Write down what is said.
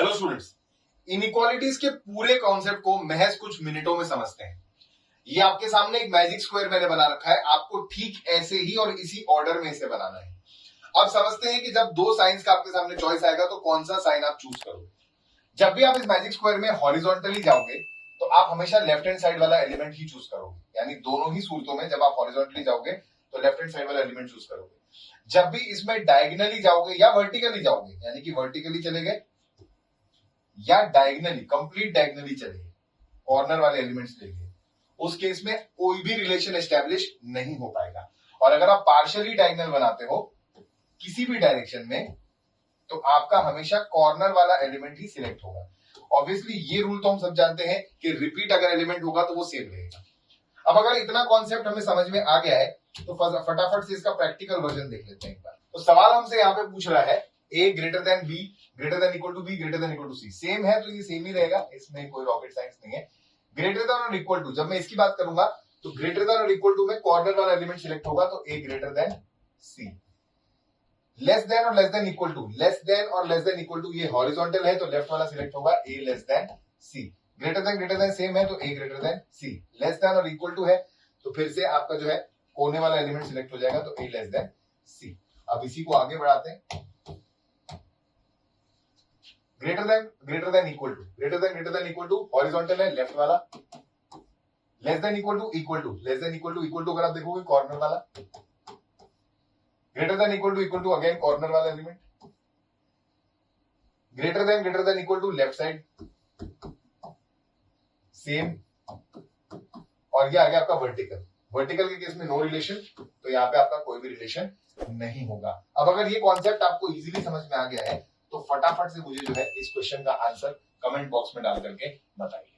Hello students, inequalities के पूरे concept को महज कुछ मिनटों में समझते हैं। ये आपके सामने एक मैजिक स्क्वायर मैंने बना रखा है, आपको ठीक ऐसे ही और इसी ऑर्डर में इसे बनाना है। अब समझते हैं कि जब दो साइंस का आपके सामने चॉइस आएगा तो कौन सा साइन आप चूज करोगे। जब भी आप इस मैजिक स्क्वायर में हॉरिजॉन्टली जाओगे तो आप हमेशा लेफ्ट हैंड साइड वाला एलिमेंट ही चूज करोगे, यानी दोनों ही सूरतों में जब आप हॉरिजॉन्टली जाओगे तो लेफ्ट हैंड साइड वाला एलिमेंट चूज करोगे। जब भी इसमें डायगोनली जाओगे या वर्टिकली जाओगे, यानी कि वर्टिकली चले गए या डायगोनली, कंप्लीट डायगोनली चले गए, कॉर्नर वाले एलिमेंट्स ले गए, उस केस में कोई भी रिलेशन एस्टेब्लिश नहीं हो पाएगा। और अगर आप पार्शियली डायगोनल बनाते हो किसी भी डायरेक्शन में तो आपका हमेशा कॉर्नर वाला एलिमेंट ही सिलेक्ट होगा। ऑब्वियसली ये रूल तो हम सब जानते हैं कि रिपीट अगर एलिमेंट होगा तो वो सेम रहेगा। अब अगर इतना कॉन्सेप्ट हमें समझ में आ गया है तो फटाफट से इसका प्रैक्टिकल वर्जन देख लेते हैं एक बार। तो सवाल हमसे यहाँ पे पूछ रहा है a greater than b greater than equal to b greater than equal to c। Same है तो ये सेम ही रहेगा, इसमें कोई रॉकेट साइंस नहीं है। ग्रेटर देन और इक्वल टू, जब मैं इसकी बात करूंगा तो ग्रेटर देन और इक्वल टू में कॉर्नर वाला एलिमेंट सिलेक्ट होगा तो a greater than c। Less than और less than equal to, less than और लेस देन इक्वल टू ये हॉरिजॉन्टल है तो लेफ्ट वाला सिलेक्ट होगा a लेस देन c। ग्रेटर देन सेम है तो a greater than c। Less than और इक्वल टू है तो फिर से आपका जो है कोने वाला एलिमेंट सिलेक्ट हो जाएगा तो a लेस देन c। अब इसी को आगे बढ़ाते हैं। Greater than equal to, greater than equal to horizontal है लेफ्ट वाला, less than equal to equal to, less than equal to अगर आप देखोगे कॉर्नर वाला, greater than equal to again corner वाला element, greater than equal to left side same, और ये आ गया आपका वर्टिकल। वर्टिकल के केस में नो रिलेशन, तो यहाँ पे आपका कोई भी रिलेशन नहीं होगा। अब अगर ये कॉन्सेप्ट आपको इजीली समझ में आ गया है तो फटाफट से मुझे जो है इस क्वेश्चन का आंसर कमेंट बॉक्स में डाल करके बताइए।